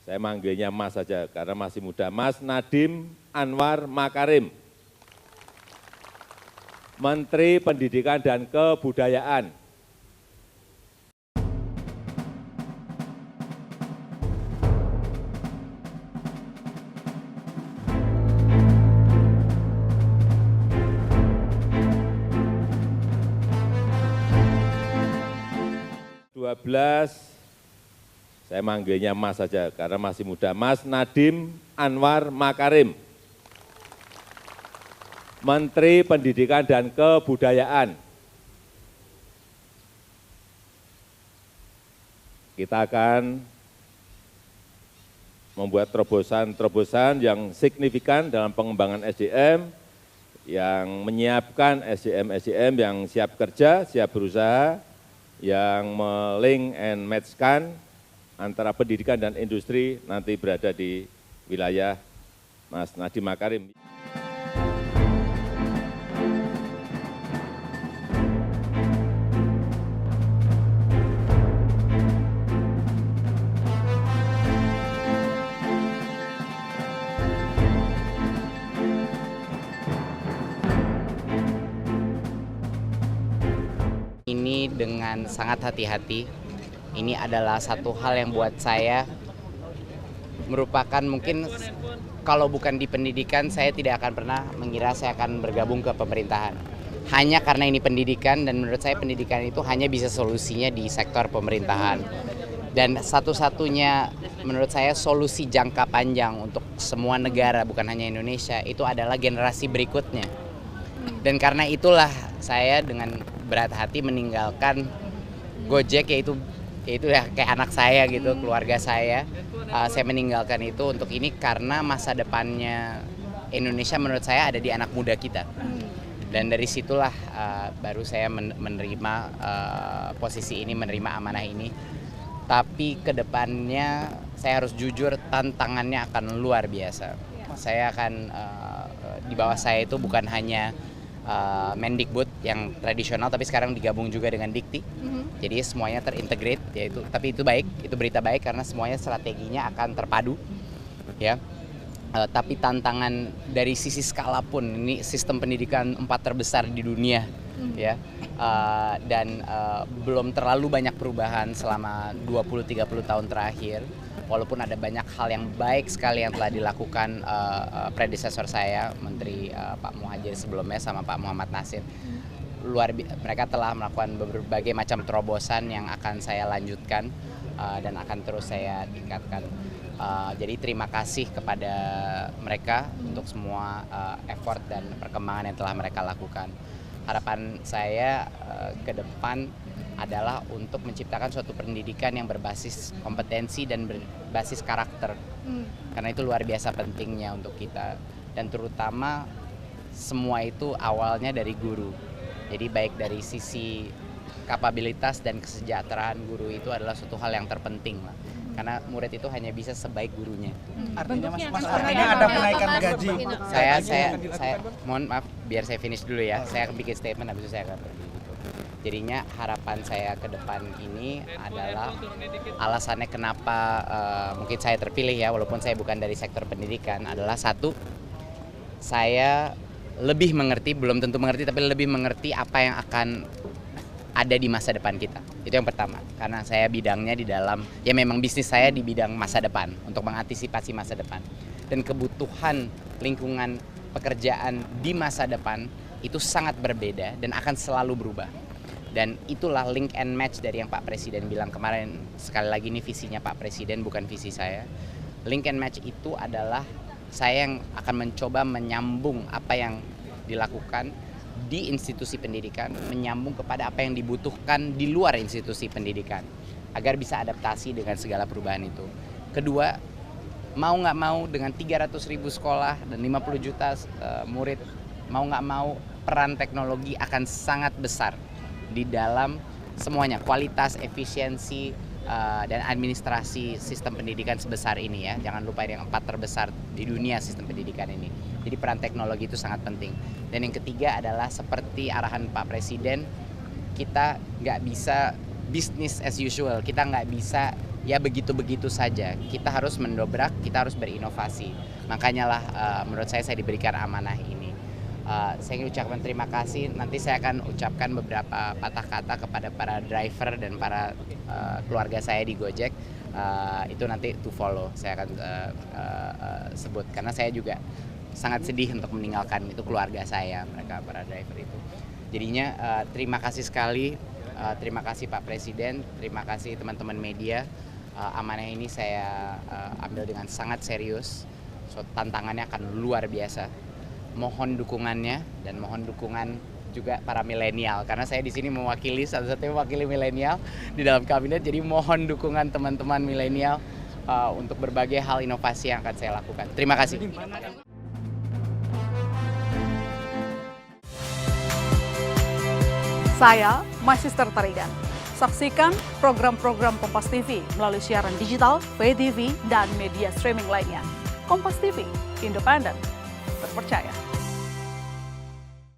Saya manggilnya Mas saja karena masih muda. Mas Nadiem Anwar Makarim, Menteri Pendidikan dan Kebudayaan. Saya manggilnya Mas saja karena masih muda. Mas Nadiem Anwar Makarim, Menteri Pendidikan dan Kebudayaan. Kita akan membuat terobosan-terobosan yang signifikan dalam pengembangan SDM, yang menyiapkan SDM-SDM yang siap kerja, siap berusaha, yang melink and match-kan antara pendidikan dan industri nanti berada di wilayah Mas Nadiem Makarim. Ini dengan sangat hati-hati. Ini adalah satu hal yang buat saya merupakan mungkin kalau bukan di pendidikan saya tidak akan pernah mengira saya akan bergabung ke pemerintahan. Hanya karena ini pendidikan dan menurut saya pendidikan itu hanya bisa solusinya di sektor pemerintahan. Dan satu-satunya menurut saya solusi jangka panjang untuk semua negara bukan hanya Indonesia itu adalah generasi berikutnya. Dan karena itulah saya dengan berat hati meninggalkan Gojek yaitu ya kayak anak saya gitu, keluarga saya. Saya meninggalkan itu untuk ini karena masa depannya Indonesia menurut saya ada di anak muda kita. Dan dari situlah baru saya menerima posisi ini, menerima amanah ini. Tapi ke depannya saya harus jujur tantangannya akan luar biasa. Saya akan di bawah saya itu bukan hanya Mendikbud yang tradisional tapi sekarang digabung juga dengan Dikti. Jadi semuanya terintegrate yaitu tapi itu baik, itu berita baik karena semuanya strateginya akan terpadu ya. Tapi tantangan dari sisi skala pun ini sistem pendidikan 4 terbesar di dunia ya. Dan belum terlalu banyak perubahan selama 20-30 tahun terakhir. Walaupun ada banyak hal yang baik sekali yang telah dilakukan predesesor saya, Menteri Pak Muhadjir sebelumnya sama Pak Muhammad Nasir. Mereka telah melakukan berbagai macam terobosan yang akan saya lanjutkan dan akan terus saya tingkatkan. Jadi terima kasih kepada mereka untuk semua effort dan perkembangan yang telah mereka lakukan. Harapan saya ke depan adalah untuk menciptakan suatu pendidikan yang berbasis kompetensi dan berbasis karakter. Karena itu luar biasa pentingnya untuk kita. Dan terutama semua itu awalnya dari guru. Jadi baik dari sisi kapabilitas dan kesejahteraan guru itu adalah suatu hal yang terpenting lah. Karena murid itu hanya bisa sebaik gurunya. Artinya mas artinya ada kenaikan gaji. Saya mohon maaf biar saya finish dulu ya. Saya akan bikin statement habis itu saya akan pergi gitu. Jadinya harapan saya ke depan ini adalah alasannya kenapa mungkin saya terpilih ya walaupun saya bukan dari sektor pendidikan adalah satu, saya lebih mengerti, belum tentu mengerti tapi lebih mengerti apa yang akan ada di masa depan kita. Itu yang pertama. Karena saya bidangnya di dalam, ya memang bisnis saya di bidang masa depan untuk mengantisipasi masa depan. Dan kebutuhan lingkungan pekerjaan di masa depan itu sangat berbeda dan akan selalu berubah. Dan itulah link and match dari yang Pak Presiden bilang kemarin. Sekali lagi ini visinya Pak Presiden bukan visi saya. Link and match itu adalah saya yang akan mencoba menyambung apa yang dilakukan di institusi pendidikan, menyambung kepada apa yang dibutuhkan di luar institusi pendidikan, agar bisa adaptasi dengan segala perubahan itu. Kedua, mau nggak mau dengan 300.000 sekolah dan 50 juta murid, mau nggak mau peran teknologi akan sangat besar di dalam semuanya, kualitas, efisiensi, dan administrasi sistem pendidikan sebesar ini ya. Jangan lupa yang 4 terbesar di dunia sistem pendidikan ini. Jadi peran teknologi itu sangat penting. Dan yang ketiga adalah seperti arahan Pak Presiden, kita nggak bisa business as usual. Kita nggak bisa ya begitu-begitu saja. Kita harus mendobrak, kita harus berinovasi. Makanya lah menurut saya diberikan amanah ini. Saya ingin ucapkan terima kasih. Nanti saya akan ucapkan beberapa patah kata kepada para driver dan para keluarga saya di Gojek. Itu nanti to follow saya akan sebut, karena saya juga sangat sedih untuk meninggalkan itu keluarga saya, mereka para driver itu. Jadinya terima kasih sekali, terima kasih Pak Presiden, terima kasih teman-teman media. Amanah ini saya ambil dengan sangat serius, so tantangannya akan luar biasa. Mohon dukungannya dan mohon dukungan juga para milenial, karena saya di sini mewakili satu-satunya mewakili milenial di dalam kabinet. Jadi mohon dukungan teman-teman milenial untuk berbagai hal inovasi yang akan saya lakukan. Terima kasih. Saya Magister Tarigan. Saksikan program-program Kompas TV melalui siaran digital, pay TV, dan media streaming lainnya. Kompas TV, independen, terpercaya.